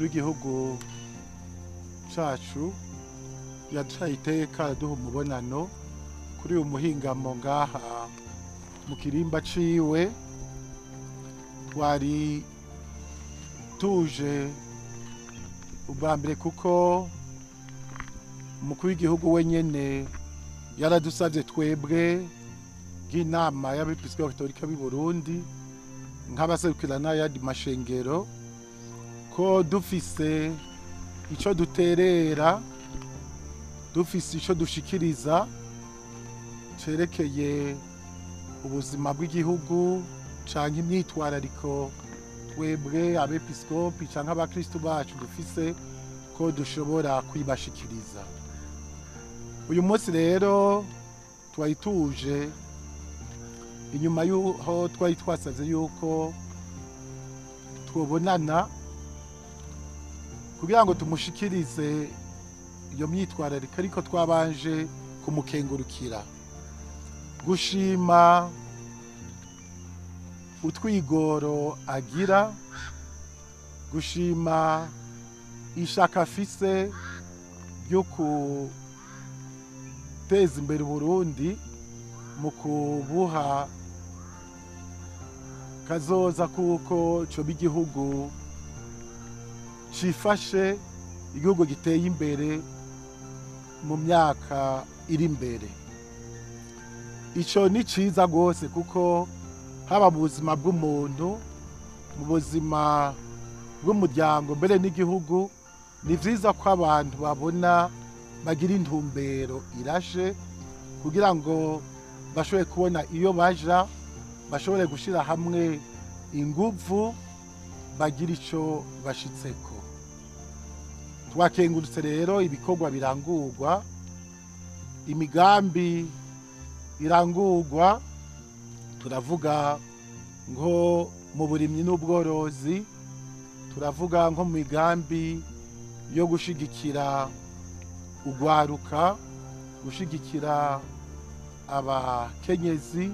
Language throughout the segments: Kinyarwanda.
umukuru w'igihugu cacu yaduhaye iteka duha umubonano kuri uyu muhingamo ngaha mu kirimba ciwe. Twari tuje ubwa mbere kuko umukuru w'igihugu wenyene yaradusavye twebwe nk'inama y'abepiskopi Gatolika b'i Burundi nk'abaserukira n'ayandi mashengero ko dufise ico duterera, dufise ico dushikiriza cerekeye ubuzima bw'igihugu canke imyitwarariko twebwe abepiskopi canke abakristu bacu dufise ko dushobora kwibashikiriza. Uyu munsi rero twari tuje inyuma y'aho twari twasavye yuko twobonana kugira ngo tumushikirize iyo myitwarariko, ariko twabanje kumukengurukira, gushima utwigoro agira, gushima ishaka afise ryo guteza imbere Burundi mu kubuha kazoza kuko coba igihugu cifashe, igihugu giteye imbere mu myaka iri imbere. Ico ni ciza gose kuko haba mu buzima bw'umuntu, mu buzima bw'umuryango, mbere n'igihugu, ni vyiza ko abantu babona bagira intumbero irashe kugira ngo bashobore kubona iyo baja, bashobore gushira hamwe inguvu, bagira ico bashitseko. Twakengurutse rero ibikorwa birangurwa, imigambi irangurwa, turavuga nko mu burimyi n'ubworozi, turavuga nko mu migambi yo gushigikira ugwaruka, gushigikira abakenyezi,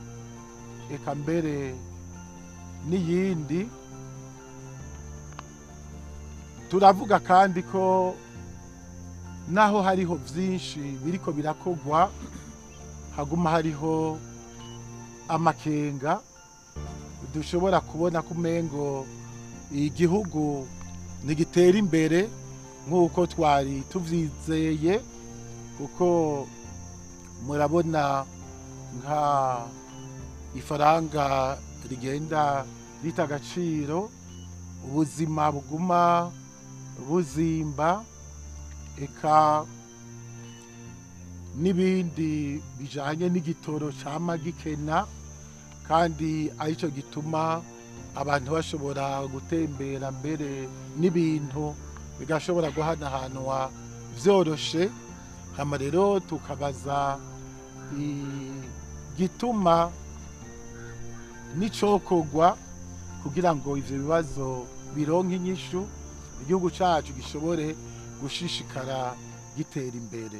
eka mbere n'iyindi. Turavuga kandi ko naho hariho vyinshi biriko birakogwa, haguma hariho amakenga, dushobora kubona kumengo igihugu ntigitera imbere nk'uko twari tuvyizeye, kuko murabona nka ifaranga rigenda rita agaciro, ubuzima buguma buzimba, eka n'ibindi bijanye n'igitoro cama gikena, kandi arico gituma abantu bashobora gutembera, mbere n'ibintu bigashobora guhanahanwa vyoroshe. Hama rero tukabaza igituma n'icokogwa kugira ngo ivyo bibazo bironke inyishu, igihugu cacu gishobore gushishikara gitera imbere.